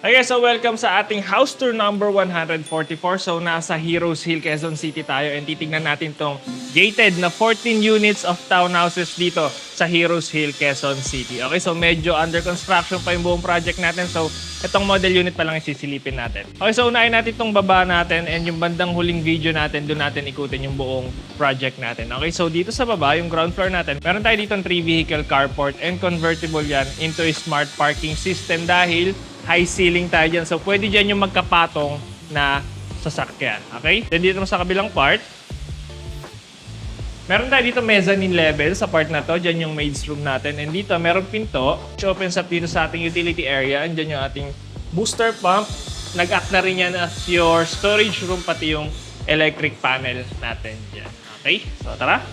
Okay, so welcome sa ating house tour number 144. So nasa Heroes Hill, Quezon City tayo and titignan natin tong gated na 14 units of townhouses dito sa Heroes Hill, Quezon City. Okay, so medyo under construction pa yung buong project natin. So itong model unit pa lang isisilipin natin. Okay, so unahin natin itong baba natin and yung bandang huling video natin, doon natin ikutin yung buong project natin. Okay, so dito sa baba, yung ground floor natin, meron tayo dito 3-vehicle carport and convertible yan into a smart parking system dahil high ceiling tayo dyan. So, pwede dyan yung magkapatong na sasakyan. Okay? Then dito sa kabilang part, meron tayo dito mezzanine level sa part na to. Dyan yung maid's room natin. And dito, meron pinto. Which opens up dito sa ating utility area. And dyan yung ating booster pump. Nag-act na rin yan as your storage room, pati yung electric panel natin dyan. Okay? So, tara.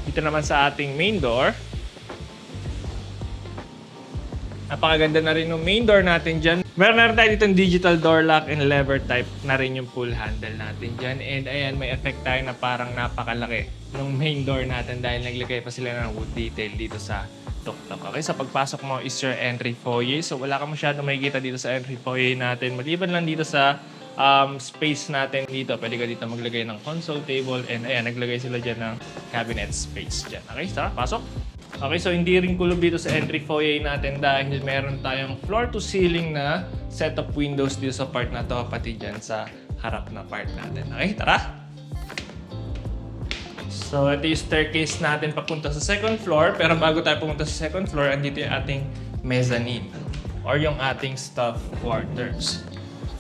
Dito naman sa ating main door. Napakaganda na rin yung main door natin dyan. Meron tayo dito digital door lock and lever type na rin yung pull handle natin dyan. And ayan, may effect tayo na parang napakalaki ng main door natin dahil naglagay pa sila ng wood detail dito sa tuktok. Okay, sa pagpasok mo is your entry foyer. So wala ka masyadong makikita dito sa entry foyer natin. Maliban lang dito sa space natin dito. Pwede ka dito maglagay ng console table and ayan, naglagay sila dyan ng cabinet space dyan. Okay, tara, pasok. Okay, so hindi rin kulob dito sa entry foyer natin dahil meron tayong floor-to-ceiling na set of windows dito sa part na to, pati dyan sa harap na part natin. Okay, tara! So, ito yung staircase natin papunta sa second floor. Pero bago tayo pumunta sa second floor, andito yung ating mezzanine or yung ating staff quarters.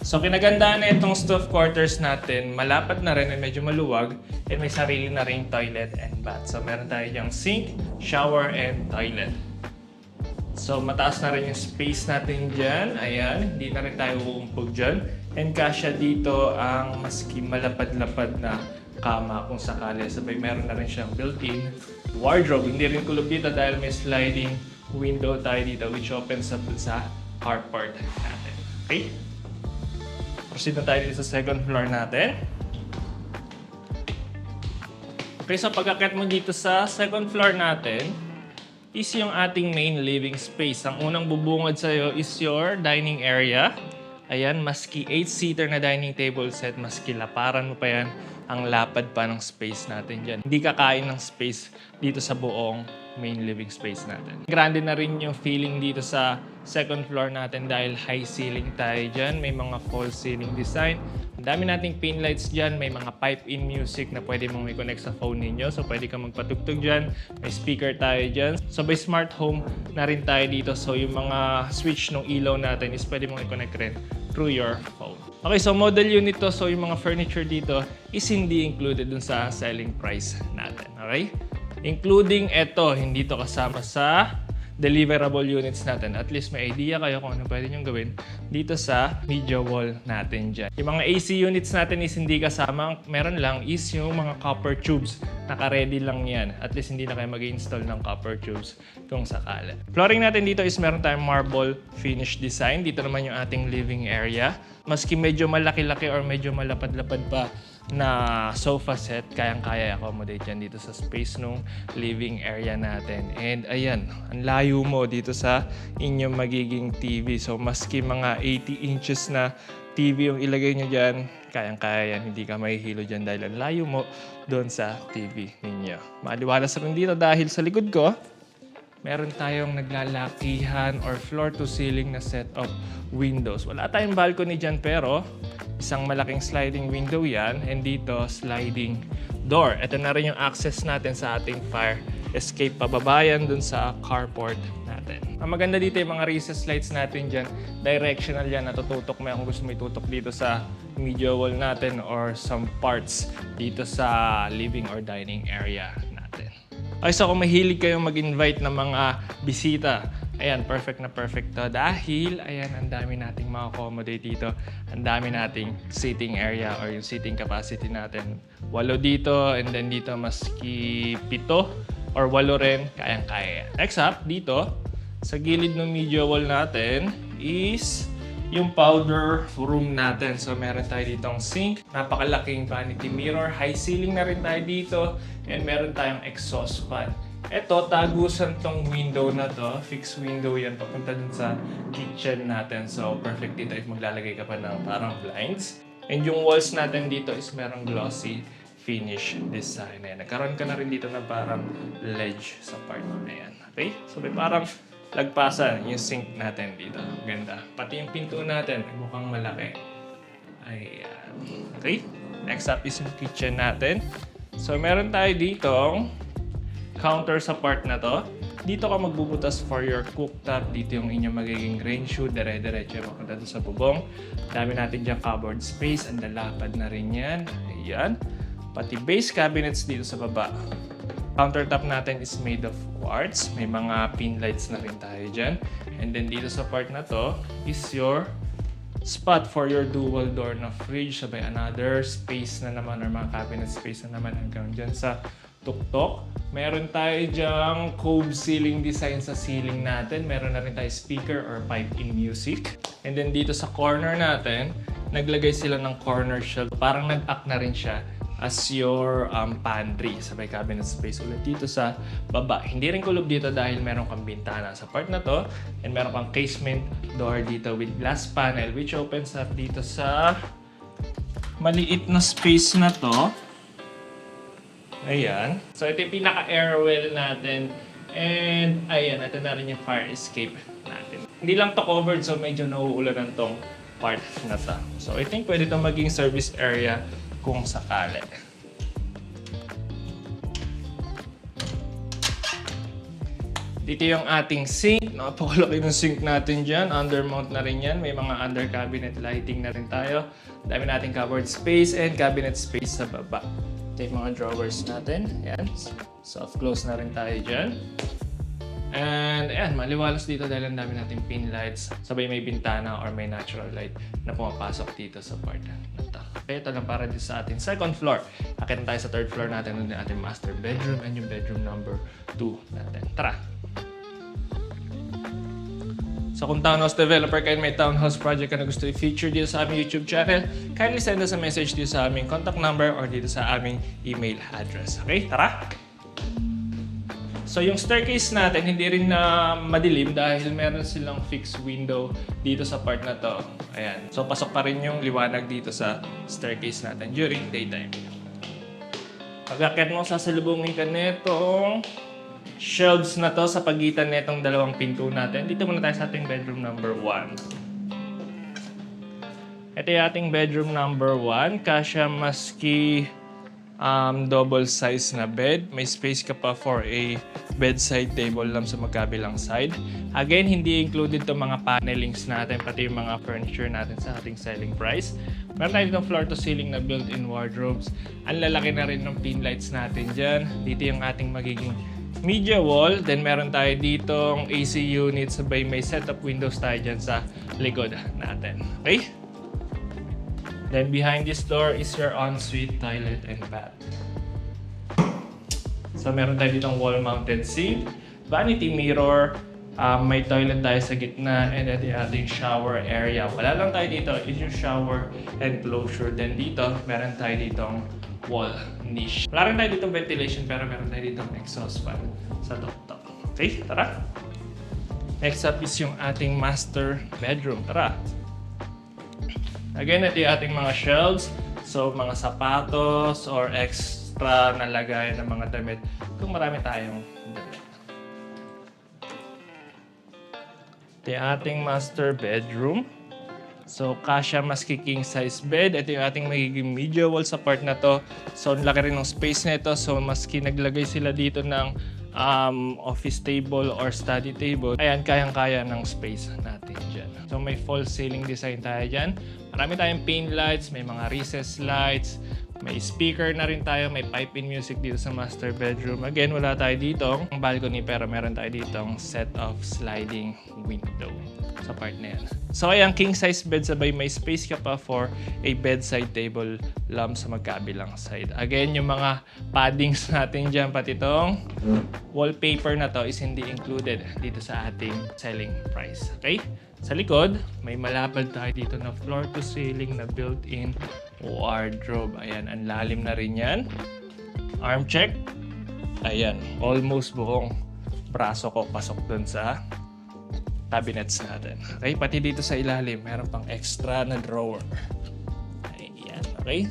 So, kinagandaan na itong staff quarters natin, malapad na rin at medyo maluwag and may sarili na rin toilet and bath. So, meron tayo yung sink, shower, and toilet. So, mataas na rin yung space natin dyan. Ayan, hindi na rin tayo uumpog dyan. And kasya dito ang maski malapad-lapad na kama kung sakali. Sabay, meron na rin siyang built-in wardrobe. Hindi rin kulob dito dahil may sliding window tayo dito which opens up sa carport natin. Okay? Proceed na tayo dito sa second floor natin. Okay, so pagkakit mo dito sa second floor natin, is yung ating main living space. Ang unang bubungad sa'yo is your dining area. Ayan, maski 8-seater na dining table set, maski laparan mo pa yan, ang lapad pa ng space natin dyan. Hindi kakain ng space dito sa buong main living space natin. Grande na rin yung feeling dito sa second floor natin dahil high ceiling tayo dyan. May mga false ceiling design. Ang dami nating pin lights dyan. May mga pipe-in music na pwede mong i-connect sa phone ninyo. So pwede ka magpatugtog dyan. May speaker tayo dyan. So by smart home na rin tayo dito. So yung mga switch ng ilaw natin is pwede mong i-connect rin through your phone. Okay, so model unit to. So yung mga furniture dito is hindi included dun sa selling price natin. Okay? Including ito, hindi to kasama sa deliverable units natin. At least may idea kayo kung ano pwede nyo gawin dito sa media wall natin dyan. Yung mga AC units natin is hindi kasama. Meron lang is yung mga copper tubes. Naka-ready lang yan. At least hindi na kayo mag-install ng copper tubes kung sakali. Flooring natin dito is meron tayong marble finish design. Dito naman yung ating living area. Maski medyo malaki-laki or medyo malapad-lapad pa na sofa set, kayang-kaya accommodate yan dito sa space nung living area natin. And ayan, ang layo mo dito sa inyong magiging TV. So maski mga 80 inches na TV yung ilagay nyo dyan, kayang-kaya yan. Hindi ka mahihilo dyan dahil ang layo mo doon sa TV ninyo. Maaliwalas rin dito dahil sa likod ko, meron tayong naglalakihan or floor-to-ceiling na set of windows. Wala tayong balcony dyan pero isang malaking sliding window yan and dito sliding door. Ito na rin yung access natin sa ating fire escape pababayan dun sa carport natin. Ang maganda dito yung mga recessed lights natin dyan. Directional yan, natututok mo kung gusto mo itutok dito sa media wall natin or some parts dito sa living or dining area natin. Okay, so kung mahilig kayong mag-invite ng mga bisita, ayan, perfect na perfect to dahil, ayan, ang dami nating ma-accommodate dito. Ang dami nating seating area or yung seating capacity natin. 8 dito and then dito maski 7 or 8 rin, kayang-kaya. Next up, dito, sa gilid ng media wall natin is yung powder room natin. So meron tayo ditong sink, napakalaking vanity mirror, high ceiling na rin tayo dito, and meron tayong exhaust fan Eto, tagusan tong window na to. Fixed window yan papunta dun sa kitchen natin. So, perfect dito if maglalagay ka pa ng parang blinds. And yung walls natin dito is merong glossy finish design. Ayan. Nagkaroon ka na rin dito ng parang ledge sa part na yan. Okay? So, may parang lagpasan yung sink natin dito. Ganda. Pati yung pinto natin, mukhang malaki. Ayan. Okay? Next up is yung kitchen natin. So, meron tayo ditong counter sa part na to. Dito ka magbubutas for your cooktop. Dito yung inyong magiging range hood. Dire-diretso yung mapunta doon sa bubong. Dami natin dyan cupboard space. Ang lalapad na rin yan. Ayan. Pati base cabinets dito sa baba. Countertop natin is made of quartz. May mga pin lights na rin tayo dyan. And then dito sa part na to is your spot for your dual door na fridge. Sabay another space na naman or mga cabinet space na naman hanggang dyan sa tuktok. Meron tayo dyang cove ceiling design sa ceiling natin. Meron na rin tayo speaker or pipe-in music. And then dito sa corner natin, naglagay sila ng corner shelf. Parang nag-act na rin siya as your pantry. Sabay cabinet space ulit dito sa baba. Hindi rin kulob dito dahil meron kang bintana sa part na to. And meron kang casement door dito with glass panel which opens up dito sa maliit na space na to. Ayan. So, ito yung pinaka-air well natin. And, ayan, ito na rin yung fire escape natin. Hindi lang to covered, so medyo nauulanan tong part na to. So, I think pwede itong maging service area kung sakali. Dito yung ating sink. Napakalaki ng sink natin dyan. Undermount na rin yan. May mga under cabinet lighting na rin tayo. Dami nating cupboard space and cabinet space sa baba. Ito yung mga drawers natin. Ayan. Soft close na rin tayo dyan. And ayan, maliwalas dito dahil ang dami nating pin lights. Sabay may bintana or may natural light na pumapasok dito sa part na ito. Okay, ito lang para dito sa ating second floor. Akit na tayo sa third floor natin. Nandun yung ating master bedroom and yung bedroom number 2 natin. Tara! So kung townhouse developer kayo, may townhouse project ka na gusto i-feature dito sa aming YouTube channel, kindly send us a message dito sa aming contact number or dito sa aming email address. Okay, tara! So yung staircase natin, hindi rin na madilim dahil meron silang fixed window dito sa part na to. Ayan. So pasok pa rin yung liwanag dito sa staircase natin during daytime. Pag-akyat mo, sasalubungin ka netong shelves na to sa pagitan netong dalawang pinto natin. Dito muna tayo sa ating bedroom number 1. Ito yung ating bedroom number 1. Kasya maski double size na bed. May space ka pa for a bedside table lang sa magkabilang side. Again, hindi included to mga panelings natin, pati yung mga furniture natin sa ating selling price. Meron tayo ditong floor to ceiling na built-in wardrobes. Ang lalaki na rin ng pin lights natin dyan. Dito yung ating magiging media wall. Then meron tayo ditong AC unit, sabay may setup windows tayo dyan sa likod natin. Okay? Then behind this door is your ensuite toilet and bath. So meron tayo ditong wall-mounted sink, vanity mirror, may toilet tayo sa gitna, and ito yung ating shower area. Wala lang tayo dito, is yung shower enclosure. Then dito, meron tayo ditong wall niche. Wala rin tayo ditong ventilation, pero meron tayo ditong exhaust fan sa tuktok. Okay, tara! Next up is yung ating master bedroom. Tara! Again, ito yung ating mga shelves. So, mga sapatos or extra na lagay ng mga damit kung marami tayong damit. Ito yung ating master bedroom. So, kasya maski king size bed. Ito yung ating magiging media wall sa part na to. So, ang laki rin ng space nito. So, maski naglagay sila dito ng office table or study table, ayan, kayang-kaya ng space natin dyan. So, may false ceiling design tayo dyan. Marami tayong pin lights, may mga recess lights, may speaker na rin tayo, may pipe-in music dito sa master bedroom. Again, wala tayo ditong balcony pero meron tayo ditong set of sliding window sa part na yan. So, ayan, king size bed sabay may space ka pa for a bedside table lamp sa magkabilang side. Again, yung mga paddings natin dyan, pati itong wallpaper na to is hindi included dito sa ating selling price. Okay? Sa likod, may malapad tayo dito na floor to ceiling na built-in wardrobe. Ayan, ang lalim na rin yan. Arm check. Ayan, almost buong braso ko pasok dun sa cabinets natin. Okay, pati dito sa ilalim, meron pang extra na drawer. Ayan, okay?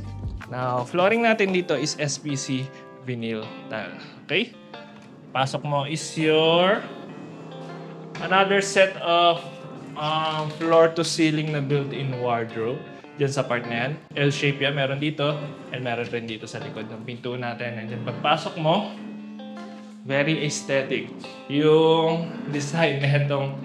Now, flooring natin dito is SPC vinyl tile. Okay? Pasok mo is your another set of floor to ceiling na built-in wardrobe. Diyan sa part na yan. L-shape yan, meron dito. And meron rin dito sa likod ng pinto natin. And then pagpasok mo, very aesthetic. Yung design na itong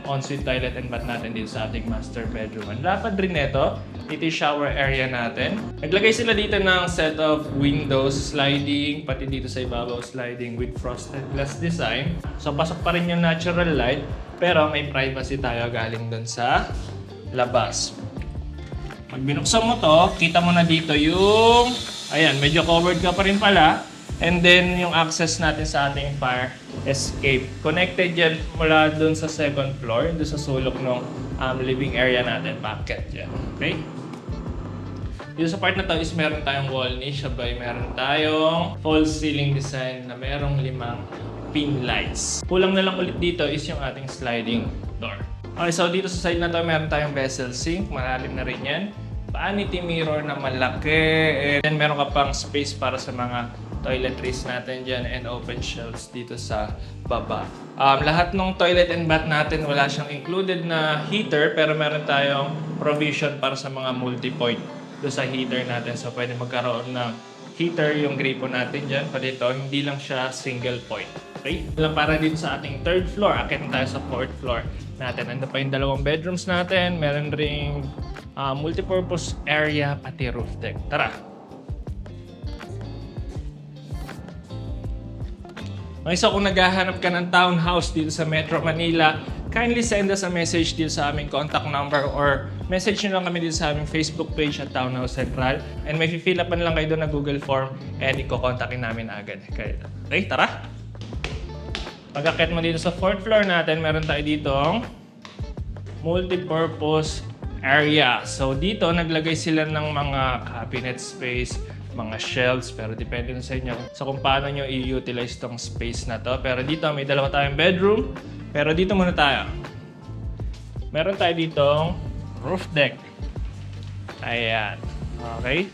ensuite toilet and bath natin dito sa ating master bedroom. Ang lapad rin nito, ito yung shower area natin. Naglagay sila dito ng set of windows sliding, pati dito sa ibabaw sliding with frosted glass design. So pasok pa rin yung natural light, pero may privacy tayo galing dun sa labas. Pag binuksan mo to, kita mo na dito yung, ayan, medyo covered ka pa rin pala. And then, yung access natin sa ating fire escape. Connected yan mula dun sa second floor, dun sa sulok ng living area natin. Packet yan. Okay? Dito sa part na to is meron tayong wall niche, sabay meron tayong false ceiling design na merong 5 pin lights. Kulang na lang ulit dito is yung ating sliding door. Okay, so dito sa side na to meron tayong vessel sink, malalim na rin yan. Vanity mirror na malaki, and then meron ka pang space para sa mga toiletries natin dyan and open shelves dito sa baba. Lahat ng toilet and bath natin wala siyang included na heater, pero meron tayong provision para sa mga multi-point do sa heater natin. So pwede magkaroon ng heater yung gripo natin dyan. Pwede ito, hindi lang siya single point. Okay? Lang para dito sa ating third floor, akit tayo sa fourth floor natin. Ando pa yung 2 bedrooms natin. Meron ring multipurpose area, pati roof deck. Tara! Okay, so kung naghahanap ka ng townhouse dito sa Metro Manila, kindly send us a message dito sa aming contact number or message nyo lang kami dito sa aming Facebook page at Townhouse Central. And may fill upan lang kayo doon na Google form and iko-contactin namin agad. Okay, tara! Pag-akit mo dito sa 4th floor natin, meron tayo ditong multipurpose area. So dito, naglagay sila ng mga cabinet space, mga shelves, pero depende na sa inyo so kung paano nyo i-utilize tong space na to. Pero dito, may 2 tayong bedroom. Pero dito muna tayo. Meron tayo ditong roof deck. Ayan. Okay?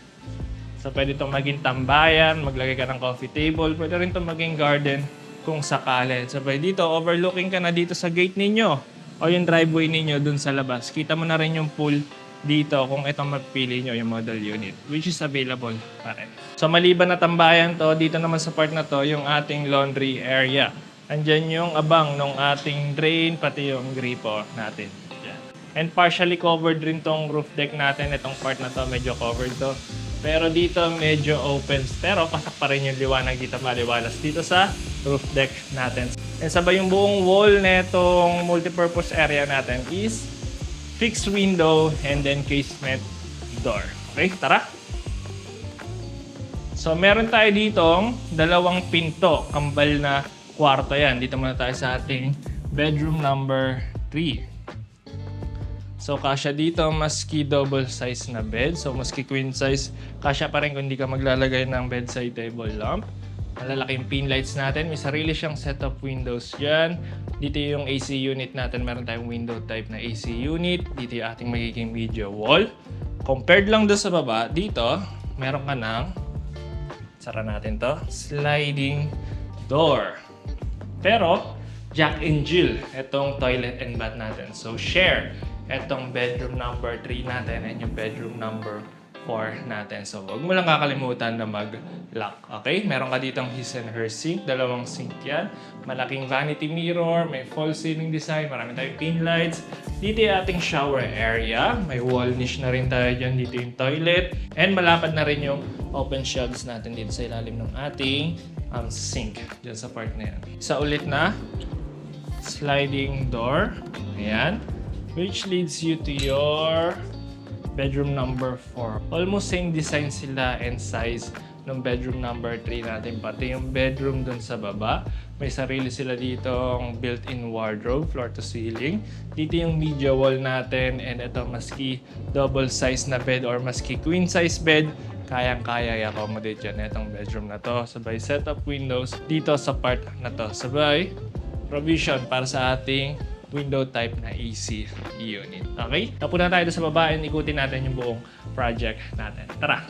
So, pwede itong maging tambayan, maglagay ka ng coffee table. Pwede rin itong maging garden kung sakali. So, pwede dito, overlooking ka na dito sa gate ninyo o yung driveway ninyo dun sa labas. Kita mo na rin yung pool dito kung itong mapili nyo yung model unit, which is available pa rin. So maliban na tambayan to, dito naman sa part na to, yung ating laundry area. Andyan yung abang ng ating drain, pati yung gripo natin. Diyan. And partially covered rin tong roof deck natin. Itong part na to, medyo covered to. Pero dito, medyo open. Pero pasok pa rin yung liwanag dito, maliwalas dito sa roof deck natin. And sabay yung buong wall na itong multipurpose area natin is fixed window and then casement door. Okay, tara! So, meron tayo ditong 2 pinto. Kambal na kwarto yan. Dito muna tayo sa ating bedroom number 3. So, kasya dito, maski double size na bed. So, maski queen size, kasya pa rin kung hindi ka maglalagay ng bedside table lamp. Malalaking pin lights natin. May sarili siyang set of windows dyan. Dito yung AC unit natin. Meron tayong window type na AC unit. Dito yung ating magiging media wall. Compared lang doon sa baba, dito, meron ka ng, sara natin to, sliding door. Pero, Jack and Jill, itong toilet and bath natin. So, share itong bedroom number 3 natin and yung bedroom number 4 natin. So, huwag mo lang kakalimutan na mag-lock. Okay? Meron ka ditong his and her sink. 2 sink yan. Malaking vanity mirror. May false ceiling design. Marami tayong pin lights. Dito yung ating shower area. May wall niche na rin tayo dyan. Dito yung toilet. And malapad na rin yung open shelves natin dito sa ilalim ng ating sink. Dyan sa part na yan. Isa ulit na sliding door. Ayan. Which leads you to your bedroom number 4. Almost same design sila and size ng bedroom number 3 natin. Pati yung bedroom dun sa baba. May sarili sila ditong built-in wardrobe, floor to ceiling. Dito yung media wall natin and ito maski double size na bed or maski queen size bed, kayang-kaya i-accommodate yan itong bedroom na to. Sabay set up windows dito sa part na to. Sabay provision para sa ating window type na AC unit. Okay? Tapos na tayo sa baba and ikutin natin yung buong project natin. Tara!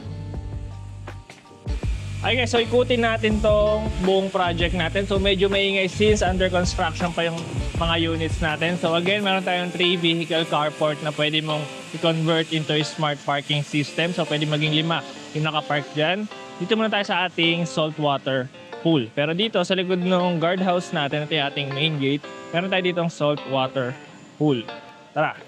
Okay guys, so ikutin natin tong buong project natin. So medyo maingay since under construction pa yung mga units natin. So again, meron tayong 3 vehicle carport na pwede mong i-convert into a smart parking system. So pwede maging 5 yung nakapark dyan. Dito muna tayo sa ating saltwater pool. Pero dito sa likod ng guardhouse natin, ito yung ating main gate, meron tayo ditong saltwater pool. Tara!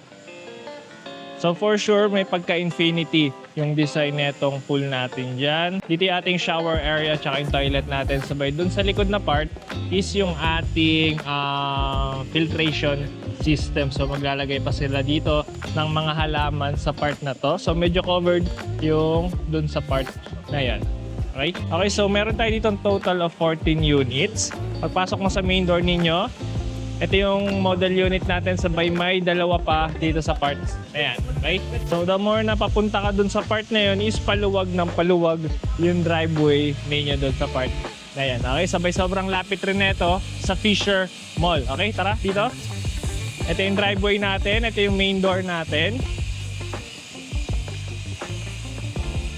So for sure, may pagka-infinity yung design netong pool natin dyan. Dito yung ating shower area tsaka yung toilet natin. Sabay dun sa likod na part is yung ating filtration system. So maglalagay pa sila dito ng mga halaman sa part na to. So medyo covered yung dun sa part na yan. Okay? Okay, so meron tayo ditong total of 14 units. Pagpasok mo sa main door ninyo, ito yung model unit natin, sabay may dalawa pa dito sa part. Ayan, okay? So the more na papunta ka dun sa part na yun is paluwag ng paluwag yung driveway ninyo dun sa part na yan. Okay, sabay sobrang lapit rin nito sa Fisher Mall. Okay, tara dito. Ito yung driveway natin, ito yung main door natin.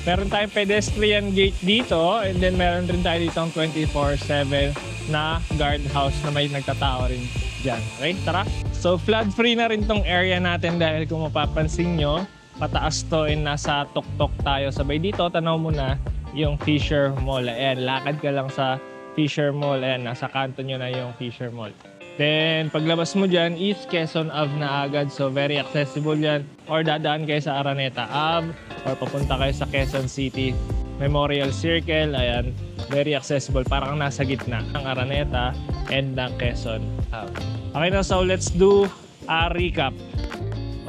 Meron tayong pedestrian gate dito and then meron rin tayo dito 24/7 na guardhouse na may nagtatao rin dyan. Okay, tara. So flood free na rin tong area natin dahil kung mapapansin nyo, pataas to and nasa tuktok tayo. Sabay dito, tanaw mo na yung Fisher Mall. Ayan, lakad ka lang sa Fisher Mall. Ayan, nasa kanto nyo na yung Fisher Mall. Then, paglabas mo dyan is Quezon Ave na agad. So, very accessible yan. Or dadaan kayo sa Araneta Ave or papunta kayo sa Quezon City Memorial Circle. Ayan, very accessible. Parang nasa gitna ng Araneta and ng Quezon Ave. Okay na, so let's do a recap.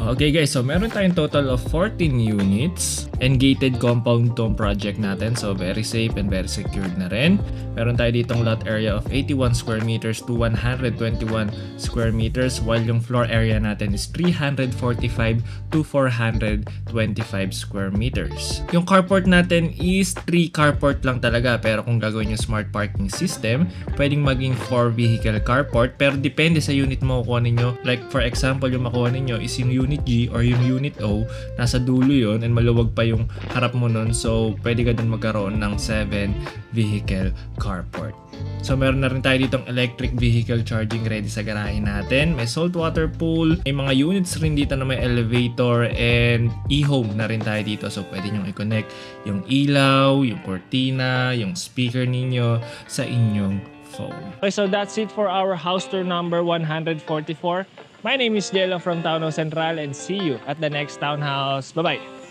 Okay guys, so meron tayong total of 14 units and gated compound tong project natin. So very safe and very secured na rin. Meron tayo ditong lot area of 81 square meters to 121 square meters while yung floor area natin is 345 to 425 square meters. Yung carport natin is 3 carport lang talaga, pero kung gagawin yung smart parking system, pwedeng maging 4 vehicle carport, pero depende sa unit mo kukuha ninyo. Like for example, yung makuha ninyo is yung unit G or yung unit O, nasa dulo yon and maluwag pa yung harap mo nun, so pwede ka dun magkaroon ng 7 vehicle carport. So meron na rin tayo ditong electric vehicle charging ready sa garahe natin. May saltwater pool, may mga units rin dito na may elevator and e-home na rin tayo dito. So pwede nyo i-connect yung ilaw, yung cortina, yung speaker ninyo sa inyong phone. Okay, so that's it for our house tour number 144. My name is Jello from Townhouse Central and see you at the next townhouse. Bye-bye!